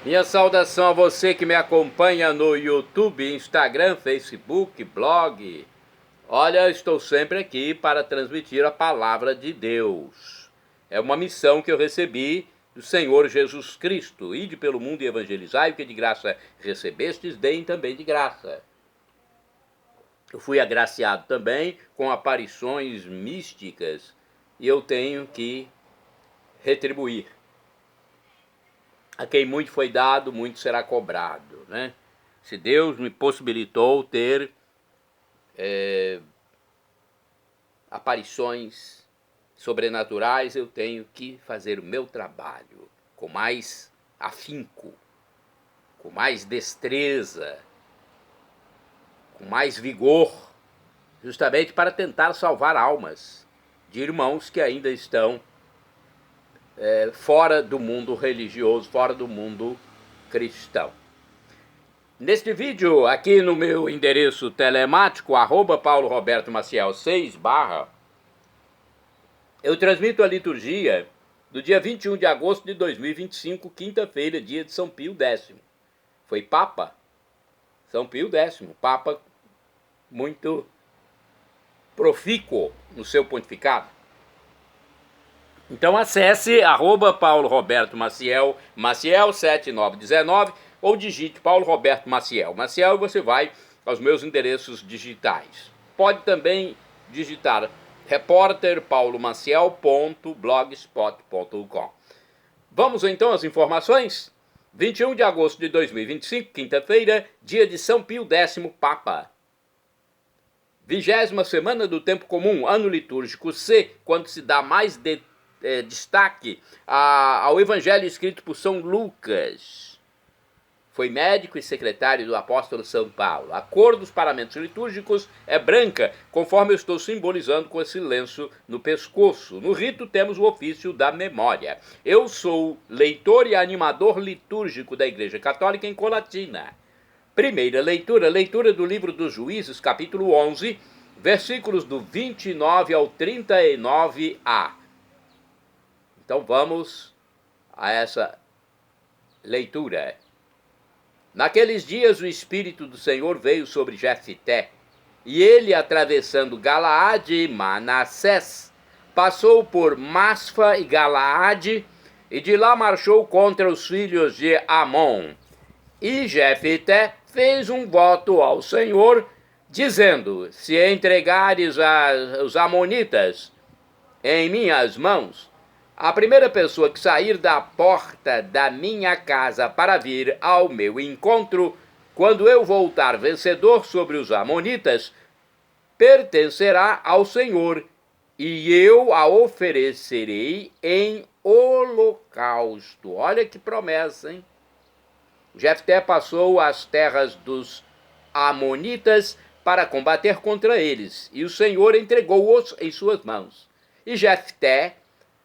Minha saudação a você que me acompanha no YouTube, Instagram, Facebook, blog. Olha, estou sempre aqui para transmitir a palavra de Deus. É uma missão que eu recebi do Senhor Jesus Cristo. Ide pelo mundo e evangelizai, o que de graça recebestes, deem também de graça. Eu fui agraciado também com aparições místicas e eu tenho que retribuir. A quem muito foi dado, muito será cobrado, né? Se Deus me possibilitou ter aparições sobrenaturais, eu tenho que fazer o meu trabalho com mais afinco, com mais destreza, com mais vigor, justamente para tentar salvar almas de irmãos que ainda estão fora do mundo religioso, fora do mundo cristão. Neste vídeo, aqui no meu endereço telemático, @PauloRobertoMaciel6 /, eu transmito a liturgia do dia 21 de agosto de 2025, quinta-feira, dia de São Pio X. Foi Papa, São Pio X, Papa muito profícuo no seu pontificado. Então acesse @PauloRobertoMaciel, Maciel7919, ou digite Paulo Roberto Maciel. Maciel, você vai aos meus endereços digitais. Pode também digitar repórterpaulomaciel.blogspot.com. Vamos então às informações? 21 de agosto de 2025, quinta-feira, dia de São Pio X, Papa. 20ª semana do tempo comum, ano litúrgico C, quando se dá mais destaque ao evangelho escrito por São Lucas. Foi médico e secretário do apóstolo São Paulo. A cor dos paramentos litúrgicos é branca, conforme eu estou simbolizando com esse lenço no pescoço. No rito temos o ofício da memória. Eu sou leitor e animador litúrgico da Igreja Católica em Colatina. Primeira leitura, leitura do livro dos Juízes, capítulo 11, versículos do 29 ao 39a. Então vamos a essa leitura. Naqueles dias o Espírito do Senhor veio sobre Jefté, e ele, atravessando Galaade e Manassés, passou por Masfa e Galaade, e de lá marchou contra os filhos de Amon. E Jefté fez um voto ao Senhor, dizendo: se entregares os amonitas em minhas mãos, a primeira pessoa que sair da porta da minha casa para vir ao meu encontro, quando eu voltar vencedor sobre os amonitas, pertencerá ao Senhor, e eu a oferecerei em holocausto. Olha que promessa, hein? Jefté passou as terras dos amonitas para combater contra eles, e o Senhor entregou-os em suas mãos. E Jefté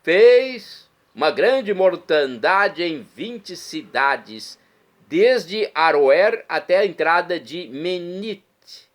fez uma grande mortandade em 20 cidades, desde Aroer até a entrada de Menite,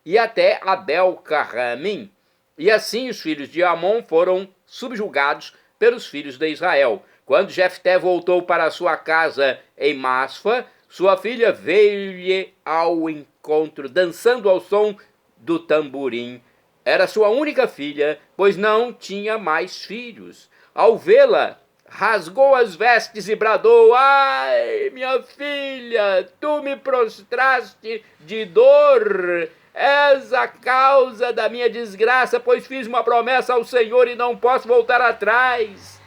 e até Abel-Carramim. E assim os filhos de Amon foram subjugados pelos filhos de Israel. Quando Jefté voltou para sua casa em Masfa, sua filha veio-lhe ao encontro, dançando ao som do tamborim. Era sua única filha, pois não tinha mais filhos. Ao vê-la, rasgou as vestes e bradou: ai, minha filha, tu me prostraste de dor. És a causa da minha desgraça, pois fiz uma promessa ao Senhor e não posso voltar atrás.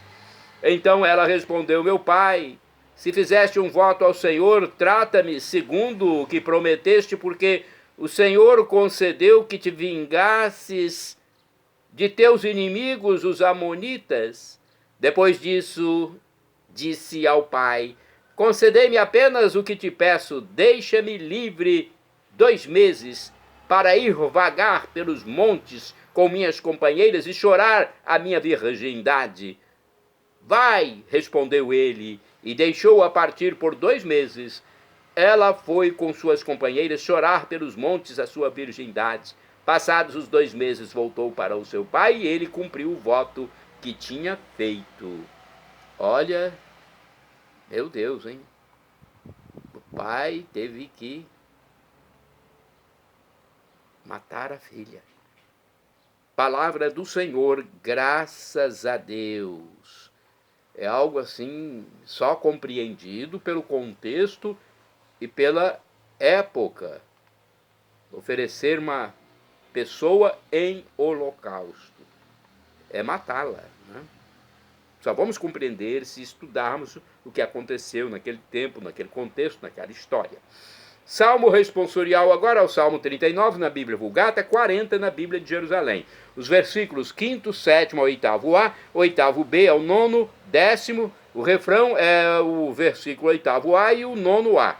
Então ela respondeu: meu pai, se fizeste um voto ao Senhor, trata-me segundo o que prometeste, porque o Senhor concedeu que te vingasses de teus inimigos, os amonitas. Depois disso, disse ao pai: concedei-me apenas o que te peço, deixa-me livre 2 meses para ir vagar pelos montes com minhas companheiras e chorar a minha virgindade. Vai, respondeu ele, e deixou-a partir por 2 meses. Ela foi com suas companheiras chorar pelos montes a sua virgindade. Passados os 2 meses, voltou para o seu pai e ele cumpriu o voto que tinha feito. Olha, meu Deus, hein? pai teve que matar a filha. Palavra do Senhor, graças a Deus. É algo assim, só compreendido pelo contexto e pela época. Oferecer uma pessoa em holocausto é matá-la, né? Só vamos compreender se estudarmos o que aconteceu naquele tempo, naquele contexto, naquela história. Salmo responsorial agora ao Salmo 39 na Bíblia Vulgata, 40 na Bíblia de Jerusalém. Os versículos 5º, 7º ao 8º A, 8º B ao 9º, 10º. O refrão é o versículo 8º A e o 9º A.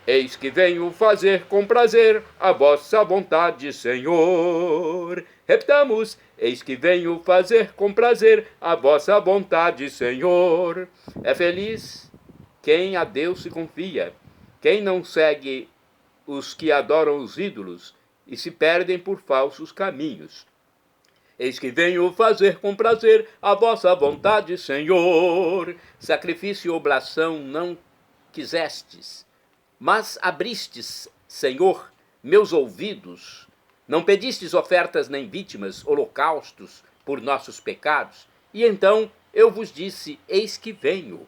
Eis que venho fazer com prazer a vossa vontade, Senhor. Repetamos, eis que venho fazer com prazer a vossa vontade, Senhor. É feliz quem a Deus se confia, quem não segue os que adoram os ídolos e se perdem por falsos caminhos. Eis que venho fazer com prazer a vossa vontade, Senhor. Sacrifício e oblação não quisestes, mas abristes, Senhor, meus ouvidos. Não pedistes ofertas nem vítimas, holocaustos por nossos pecados. E então eu vos disse, eis que venho.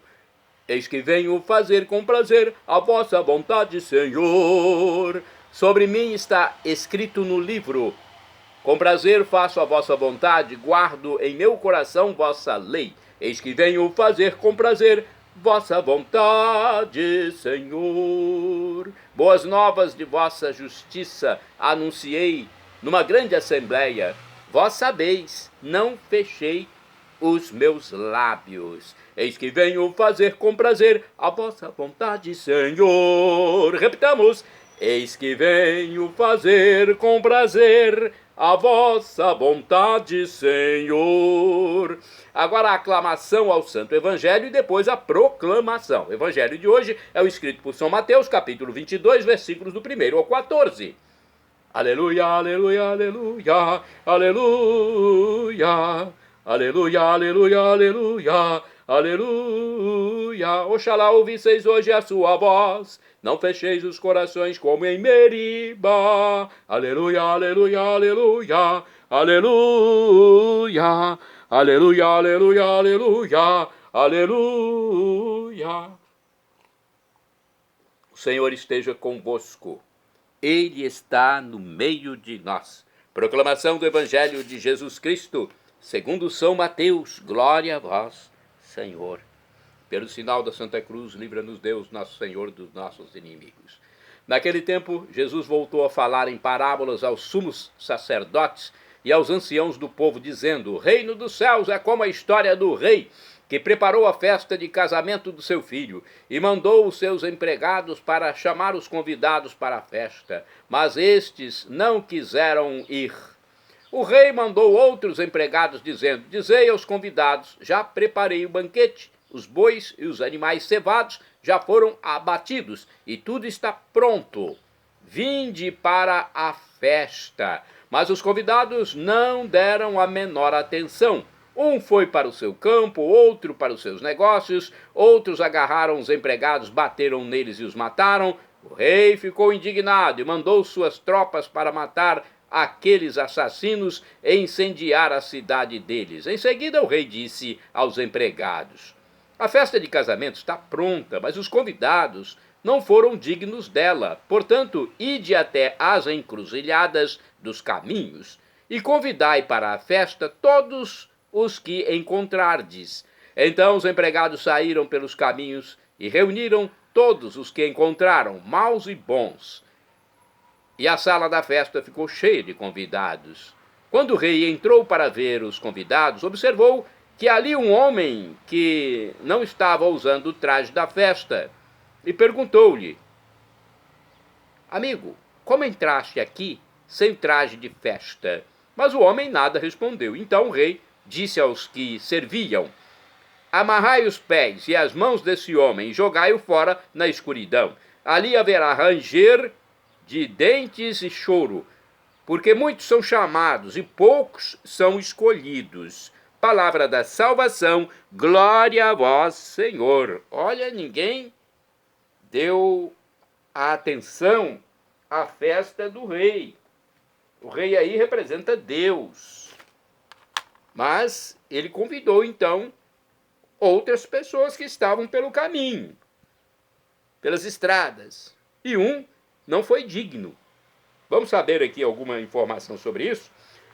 Eis que venho fazer com prazer a vossa vontade, Senhor. Sobre mim está escrito no livro. Com prazer faço a vossa vontade, guardo em meu coração vossa lei. Eis que venho fazer com prazer vossa vontade, Senhor. Boas novas de vossa justiça anunciei numa grande assembleia. Vós sabeis, não fechei os meus lábios. Eis que venho fazer com prazer a vossa vontade, Senhor. Repitamos. Eis que venho fazer com prazer a vossa vontade, Senhor. Agora a aclamação ao Santo Evangelho e depois a proclamação. O Evangelho de hoje é o escrito por São Mateus, capítulo 22, versículos do 1º ao 14. Aleluia, aleluia, aleluia, aleluia, aleluia, aleluia, aleluia, aleluia. Oxalá ouvisseis hoje a sua voz, não fecheis os corações como em Meriba. Aleluia, aleluia, aleluia, aleluia, aleluia, aleluia, aleluia, aleluia. O Senhor esteja convosco. Ele está no meio de nós. Proclamação do Evangelho de Jesus Cristo, segundo São Mateus. Glória a vós, Senhor. Pelo sinal da Santa Cruz, livra-nos Deus, nosso Senhor, dos nossos inimigos. Naquele tempo, Jesus voltou a falar em parábolas aos sumos sacerdotes e aos anciãos do povo, dizendo: o reino dos céus é como a história do rei, que preparou a festa de casamento do seu filho, e mandou os seus empregados para chamar os convidados para a festa, mas estes não quiseram ir. O rei mandou outros empregados, dizendo: dizei aos convidados, já preparei o banquete, os bois e os animais cevados já foram abatidos, e tudo está pronto. Vinde para a festa. Mas os convidados não deram a menor atenção. Um foi para o seu campo, outro para os seus negócios, outros agarraram os empregados, bateram neles e os mataram. O rei ficou indignado e mandou suas tropas para matar aqueles assassinos e incendiar a cidade deles. Em seguida, o rei disse aos empregados: a festa de casamento está pronta, mas os convidados não foram dignos dela. Portanto, ide até as encruzilhadas dos caminhos e convidai para a festa todos os que encontrardes. Então os empregados saíram pelos caminhos e reuniram todos os que encontraram, maus e bons. E a sala da festa ficou cheia de convidados. Quando o rei entrou para ver os convidados, observou que ali um homem que não estava usando o traje da festa, e perguntou-lhe: amigo, como entraste aqui sem traje de festa? Mas o homem nada respondeu. Então o rei disse aos que serviam: amarrai os pés e as mãos desse homem e jogai-o fora na escuridão. Ali haverá ranger de dentes e choro, porque muitos são chamados e poucos são escolhidos. Palavra da salvação, glória a vós, Senhor. Olha, ninguém deu a atenção à festa do rei. O rei aí representa Deus. Mas ele convidou, então, outras pessoas que estavam pelo caminho, pelas estradas. E um não foi digno. Vamos saber aqui alguma informação sobre isso?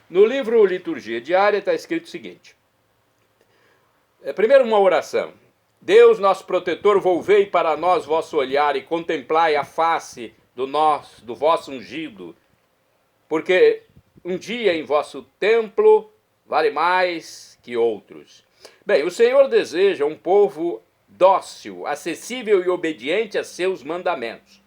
No livro Liturgia Diária está escrito o seguinte. Primeiro uma oração. Deus, nosso protetor, volvei para nós vosso olhar e contemplai a face do vosso ungido, porque um dia em vosso templo vale mais que outros. Bem, o Senhor deseja um povo dócil, acessível e obediente a seus mandamentos,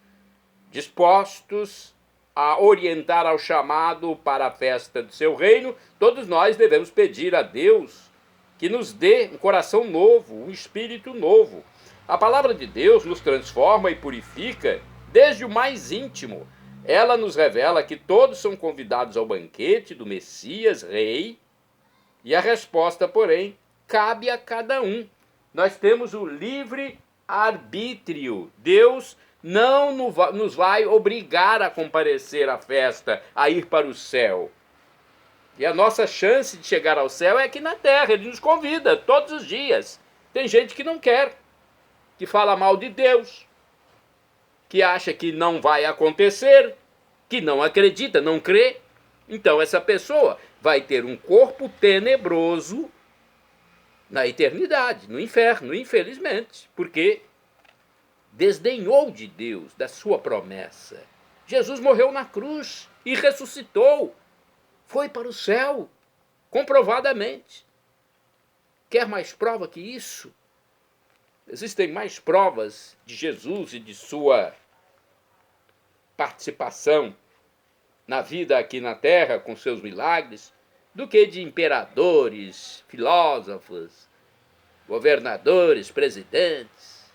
dispostos a orientar ao chamado para a festa do seu reino. Todos nós devemos pedir a Deus que nos dê um coração novo, um espírito novo. A palavra de Deus nos transforma e purifica desde o mais íntimo. Ela nos revela que todos são convidados ao banquete do Messias, Rei, e a resposta, porém, cabe a cada um. Nós temos o livre arbítrio. Deus não nos vai obrigar a comparecer à festa, a ir para o céu. E a nossa chance de chegar ao céu é aqui na terra. Ele nos convida todos os dias. Tem gente que não quer, que fala mal de Deus, que acha que não vai acontecer, que não acredita, não crê. Então essa pessoa vai ter um corpo tenebroso na eternidade, no inferno, infelizmente, porque desdenhou de Deus, da sua promessa. Jesus morreu na cruz e ressuscitou, foi para o céu, comprovadamente. Quer mais prova que isso? Existem mais provas de Jesus e de sua participação na vida aqui na terra, com seus milagres, do que de imperadores, filósofos, governadores, presidentes,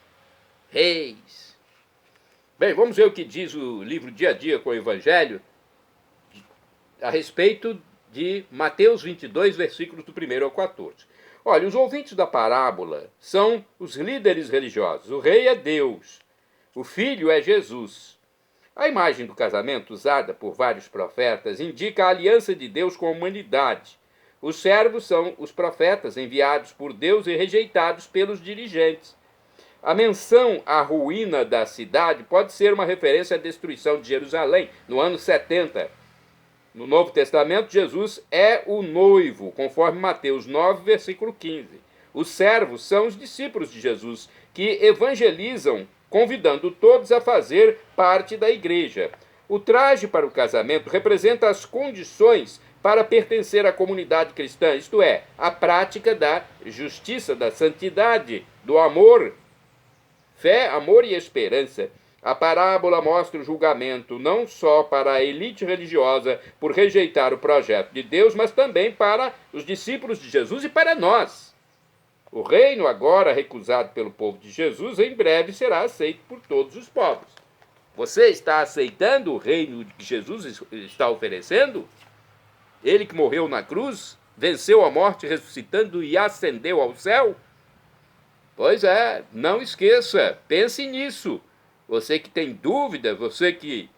reis. Bem, vamos ver o que diz o livro Dia a Dia com o Evangelho a respeito de Mateus 22, versículos do 1 ao 14. Olha, os ouvintes da parábola são os líderes religiosos. O rei é Deus, o filho é Jesus. A imagem do casamento usada por vários profetas indica a aliança de Deus com a humanidade. Os servos são os profetas enviados por Deus e rejeitados pelos dirigentes. A menção à ruína da cidade pode ser uma referência à destruição de Jerusalém no ano 70. No Novo Testamento, Jesus é o noivo, conforme Mateus 9, versículo 15. Os servos são os discípulos de Jesus, que evangelizam, convidando todos a fazer parte da igreja. O traje para o casamento representa as condições para pertencer à comunidade cristã, isto é, a prática da justiça, da santidade, do amor, fé, amor e esperança. A parábola mostra o julgamento não só para a elite religiosa por rejeitar o projeto de Deus, mas também para os discípulos de Jesus e para nós. O reino, agora recusado pelo povo de Jesus, em breve será aceito por todos os povos. Você está aceitando o reino que Jesus está oferecendo? Ele que morreu na cruz, venceu a morte ressuscitando e ascendeu ao céu? Pois é, não esqueça, pense nisso. Você que tem dúvida, você que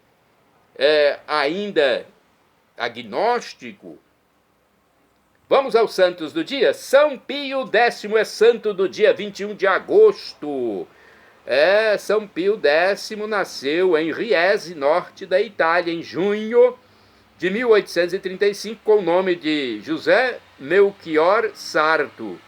é ainda agnóstico. Vamos aos santos do dia. São Pio X é santo do dia 21 de agosto. São Pio X nasceu em Riese, norte da Itália, em junho de 1835, com o nome de José Melchior Sarto.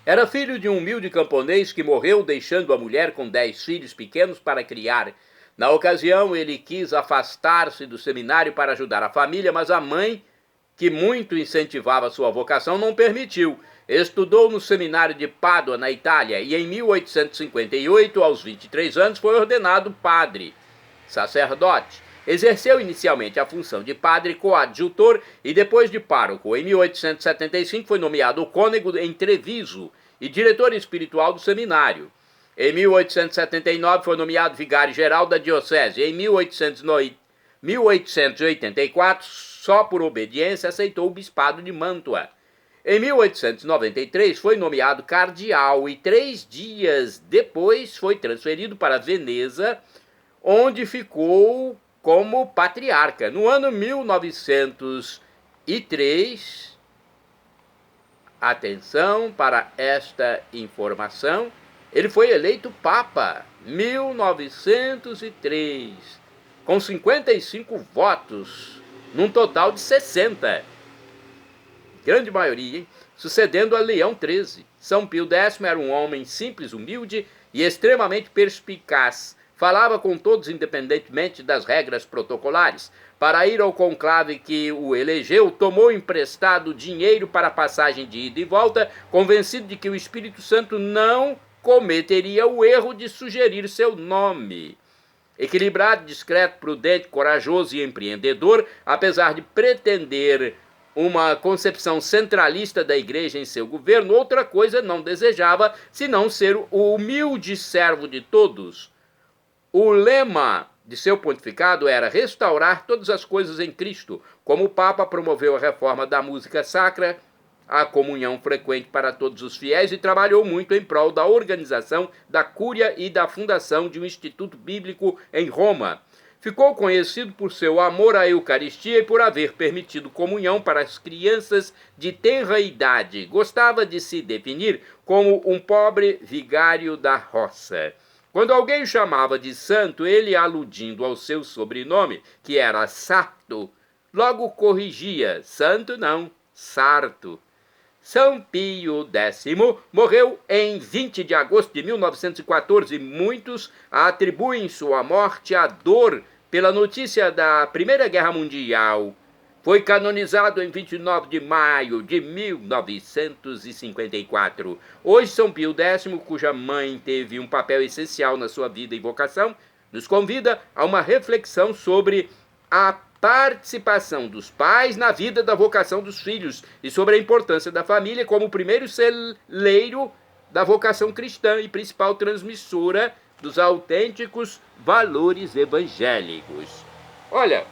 Era filho de um humilde camponês que morreu deixando a mulher com 10 filhos pequenos para criar. Na ocasião, ele quis afastar-se do seminário para ajudar a família, mas a mãe, que muito incentivava sua vocação, não permitiu. Estudou no seminário de Pádua, na Itália, e em 1858, aos 23 anos, foi ordenado padre, sacerdote. Exerceu inicialmente a função de padre coadjutor e depois de pároco. Em 1875 foi nomeado cônego em Treviso e diretor espiritual do seminário. Em 1879 foi nomeado vigário-geral da diocese. Em 1884, só por obediência, aceitou o bispado de Mantua. Em 1893 foi nomeado cardeal e 3 dias depois foi transferido para Veneza, onde ficou como patriarca. No ano 1903, atenção para esta informação, ele foi eleito Papa, 1903, com 55 votos, num total de 60. Grande maioria, hein? Sucedendo a Leão XIII. São Pio X era um homem simples, humilde e extremamente perspicaz. Falava com todos independentemente das regras protocolares. Para ir ao conclave que o elegeu, tomou emprestado dinheiro para a passagem de ida e volta, convencido de que o Espírito Santo não cometeria o erro de sugerir seu nome. Equilibrado, discreto, prudente, corajoso e empreendedor, apesar de pretender uma concepção centralista da igreja em seu governo, outra coisa não desejava, senão ser o humilde servo de todos. O lema de seu pontificado era restaurar todas as coisas em Cristo, como o Papa promoveu a reforma da música sacra, a comunhão frequente para todos os fiéis e trabalhou muito em prol da organização da cúria e da fundação de um instituto bíblico em Roma. Ficou conhecido por seu amor à Eucaristia e por haver permitido comunhão para as crianças de tenra idade. Gostava de se definir como um pobre vigário da roça. Quando alguém o chamava de santo, ele, aludindo ao seu sobrenome, que era Sarto, logo corrigia: santo não, sarto. São Pio X morreu em 20 de agosto de 1914. Muitos atribuem sua morte à dor pela notícia da Primeira Guerra Mundial. Foi canonizado em 29 de maio de 1954. Hoje, São Pio X, cuja mãe teve um papel essencial na sua vida e vocação, nos convida a uma reflexão sobre a participação dos pais na vida da vocação dos filhos e sobre a importância da família como primeiro celeiro da vocação cristã e principal transmissora dos autênticos valores evangélicos. Olha,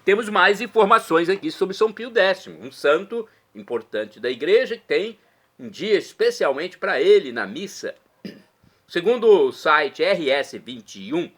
temos mais informações aqui sobre São Pio X, um santo importante da igreja, que tem um dia especialmente para ele na missa. Segundo o site RS21,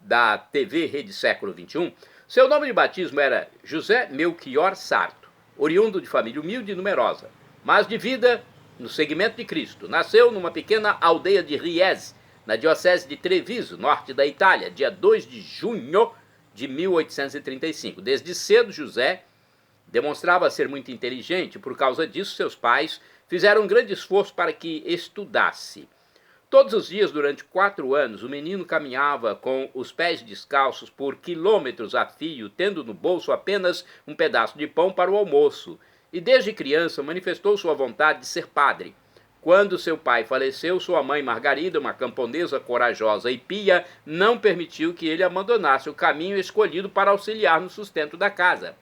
da TV Rede Século XXI, seu nome de batismo era José Melchior Sarto, oriundo de família humilde e numerosa, mas de vida no seguimento de Cristo. Nasceu numa pequena aldeia de Riese, na diocese de Treviso, norte da Itália, dia 2 de junho de 1835. Desde cedo, José demonstrava ser muito inteligente, e por causa disso seus pais fizeram um grande esforço para que estudasse. Todos os dias, durante 4 anos, o menino caminhava com os pés descalços por quilômetros a fio, tendo no bolso apenas um pedaço de pão para o almoço. E desde criança manifestou sua vontade de ser padre. Quando seu pai faleceu, sua mãe Margarida, uma camponesa corajosa e pia, não permitiu que ele abandonasse o caminho escolhido para auxiliar no sustento da casa.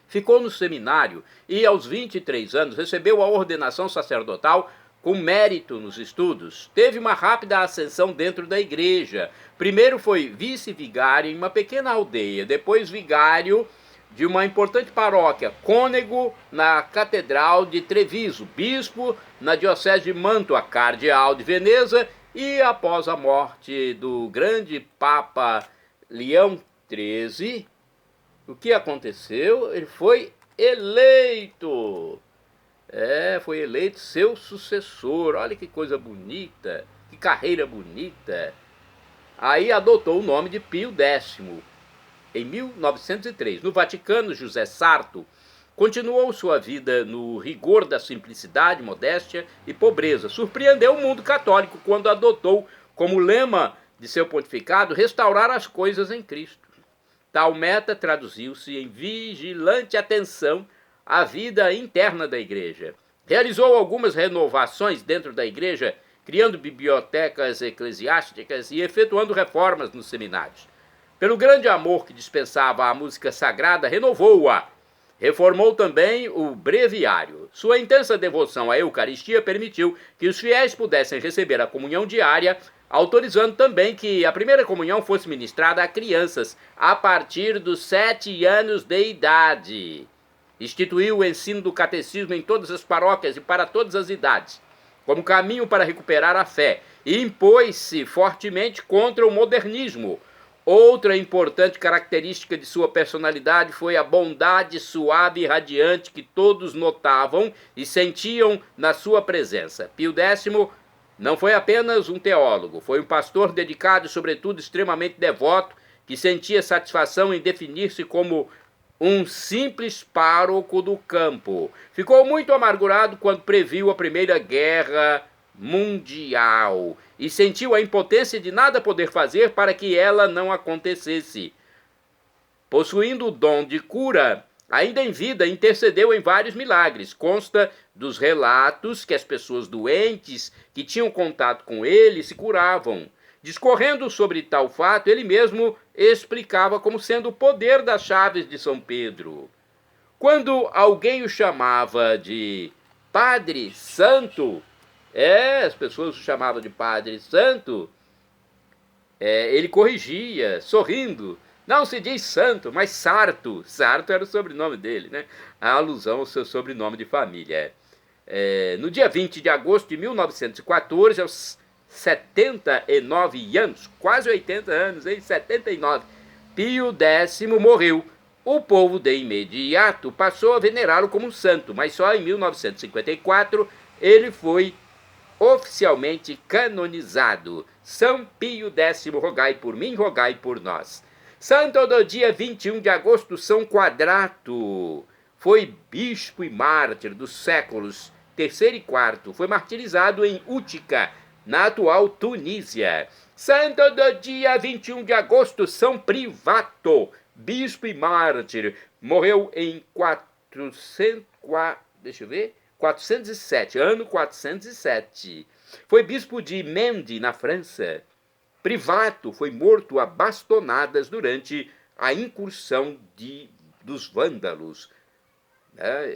Ficou no seminário e, aos 23 anos, recebeu a ordenação sacerdotal com mérito nos estudos. Teve uma rápida ascensão dentro da igreja. Primeiro foi vice-vigário em uma pequena aldeia, depois vigário de uma importante paróquia, cônego na Catedral de Treviso, bispo na diocese de Mantua, cardeal de Veneza, e após a morte do grande Papa Leão XIII, o que aconteceu? Ele foi eleito. Foi eleito seu sucessor. Olha que coisa bonita, que carreira bonita. Aí adotou o nome de Pio X. Em 1903, no Vaticano, José Sarto continuou sua vida no rigor da simplicidade, modéstia e pobreza. Surpreendeu o mundo católico quando adotou como lema de seu pontificado restaurar as coisas em Cristo. Tal meta traduziu-se em vigilante atenção à vida interna da igreja. Realizou algumas renovações dentro da igreja, criando bibliotecas eclesiásticas e efetuando reformas nos seminários. Pelo grande amor que dispensava à música sagrada, renovou-a. Reformou também o breviário. Sua intensa devoção à Eucaristia permitiu que os fiéis pudessem receber a comunhão diária, autorizando também que a primeira comunhão fosse ministrada a crianças a partir dos 7 anos de idade. Instituiu o ensino do catecismo em todas as paróquias e para todas as idades, como caminho para recuperar a fé, e impôs-se fortemente contra o modernismo. Outra importante característica de sua personalidade foi a bondade suave e radiante que todos notavam e sentiam na sua presença. Pio X não foi apenas um teólogo, foi um pastor dedicado e, sobretudo, extremamente devoto, que sentia satisfação em definir-se como um simples pároco do campo. Ficou muito amargurado quando previu a Primeira Guerra Mundial e sentiu a impotência de nada poder fazer para que ela não acontecesse. Possuindo o dom de cura, ainda em vida intercedeu em vários milagres. Consta dos relatos que as pessoas doentes que tinham contato com ele se curavam. Discorrendo sobre tal fato, ele mesmo explicava como sendo o poder das chaves de São Pedro. Quando alguém o chamava de Padre Santo, as pessoas o chamavam de Padre Santo, ele corrigia, sorrindo. Não se diz santo, mas Sarto. Sarto era o sobrenome dele, né? A alusão ao seu sobrenome de família. No dia 20 de agosto de 1914, aos 79 anos, quase 80 anos, hein? 79, Pio X morreu. O povo de imediato passou a venerá-lo como um santo, mas só em 1954 ele foi oficialmente canonizado. São Pio X, rogai por mim, rogai por nós. Santo do dia 21 de agosto, São Quadrato. Foi bispo e mártir dos séculos III e IV. Foi martirizado em Útica, na atual Tunísia. Santo do dia 21 de agosto, São Privato, bispo e mártir. Morreu em 407, ano 407. Foi bispo de Mende, na França. Privato foi morto a bastonadas durante a incursão dos vândalos,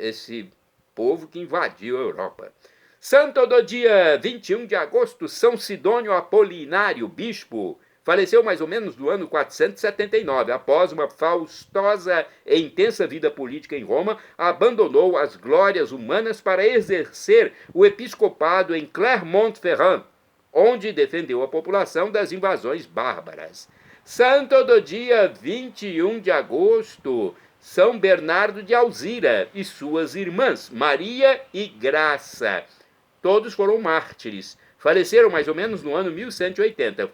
esse povo que invadiu a Europa. Santo do dia 21 de agosto, São Sidônio Apolinário, bispo. Faleceu mais ou menos no ano 479. Após uma faustosa e intensa vida política em Roma, abandonou as glórias humanas para exercer o episcopado em Clermont-Ferrand, onde defendeu a população das invasões bárbaras. Santo do dia 21 de agosto, São Bernardo de Alzira e suas irmãs, Maria e Graça. Todos foram mártires. Faleceram mais ou menos no ano 1180.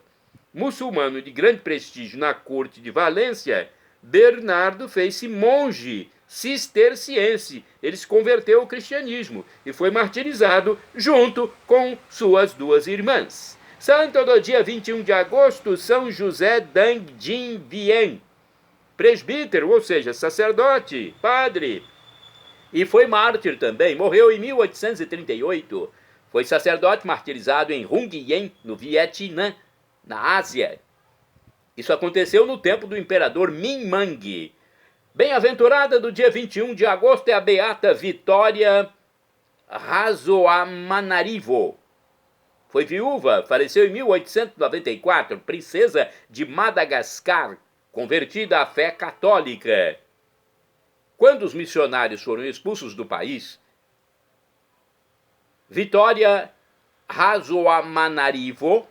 Muçulmano de grande prestígio na corte de Valência, Bernardo fez-se monge cisterciense. Ele se converteu ao cristianismo e foi martirizado junto com suas duas irmãs. Santo do dia 21 de agosto, São José Dang Jin Vien, presbítero, ou seja, sacerdote, padre, e foi mártir também. Morreu em 1838. Foi sacerdote martirizado em Hung Yen, no Vietnã, na Ásia. Isso aconteceu no tempo do imperador Minh Mang. Bem-aventurada do dia 21 de agosto é a beata Vitória Rasoamanarivo. Foi viúva, faleceu em 1894, princesa de Madagascar, convertida à fé católica. Quando os missionários foram expulsos do país, Vitória Rasoamanarivo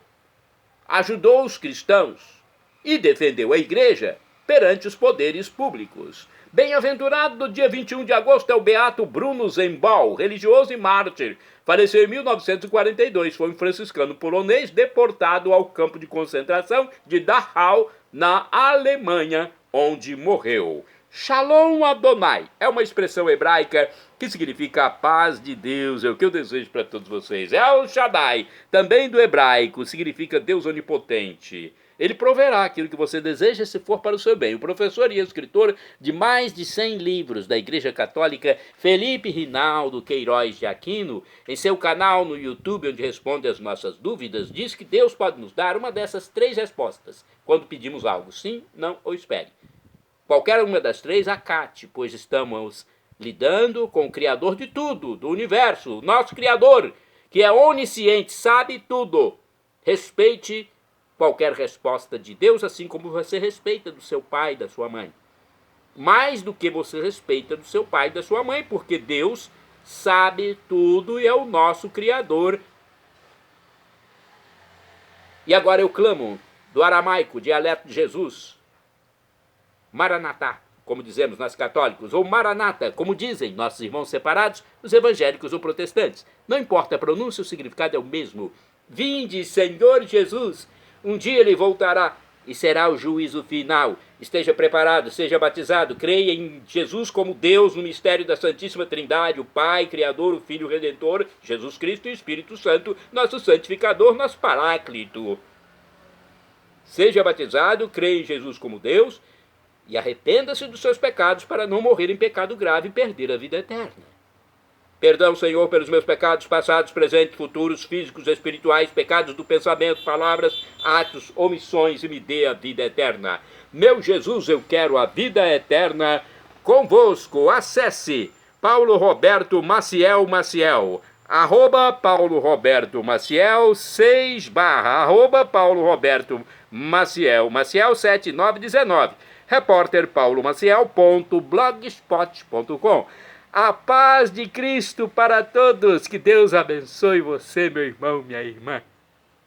ajudou os cristãos e defendeu a igreja perante os poderes públicos. Bem-aventurado do dia 21 de agosto é o beato Bruno Zembal, religioso e mártir. Faleceu em 1942, foi um franciscano polonês deportado ao campo de concentração de Dachau, na Alemanha, onde morreu. Shalom Adonai é uma expressão hebraica que significa a paz de Deus, é o que eu desejo para todos vocês. El Shaddai, também do hebraico, significa Deus onipotente. Ele proverá aquilo que você deseja se for para o seu bem. O professor e escritor de mais de 100 livros da Igreja Católica, Felipe Rinaldo Queiroz de Aquino, em seu canal no YouTube, onde responde as nossas dúvidas, diz que Deus pode nos dar uma dessas 3 respostas quando pedimos algo: sim, não ou espere. Qualquer uma das 3 acate, pois estamos lidando com o Criador de tudo, do universo, nosso Criador, que é onisciente, sabe tudo. Respeite qualquer resposta de Deus, assim como você respeita do seu pai e da sua mãe. Mais do que você respeita do seu pai e da sua mãe, porque Deus sabe tudo e é o nosso Criador. E agora eu clamo do aramaico, dialeto de Jesus, Maranatá, como dizemos nós católicos, ou Maranata, como dizem nossos irmãos separados, os evangélicos ou protestantes. Não importa a pronúncia, o significado é o mesmo. Vinde, Senhor Jesus, um dia ele voltará e será o juízo final. Esteja preparado, seja batizado, creia em Jesus como Deus no mistério da Santíssima Trindade, o Pai, Criador, o Filho Redentor, Jesus Cristo e o Espírito Santo, nosso santificador, nosso Paráclito. Seja batizado, creia em Jesus como Deus e arrependa-se dos seus pecados para não morrer em pecado grave e perder a vida eterna. Perdão, Senhor, pelos meus pecados passados, presentes, futuros, físicos, espirituais, pecados do pensamento, palavras, atos, omissões, e me dê a vida eterna. Meu Jesus, eu quero a vida eterna convosco. Acesse Paulo Roberto Maciel, @Paulo Roberto Maciel 6 / @Paulo Roberto Maciel 7919. Repórter paulomaciel.blogspot.com. A paz de Cristo para todos. Que Deus abençoe você, meu irmão, minha irmã.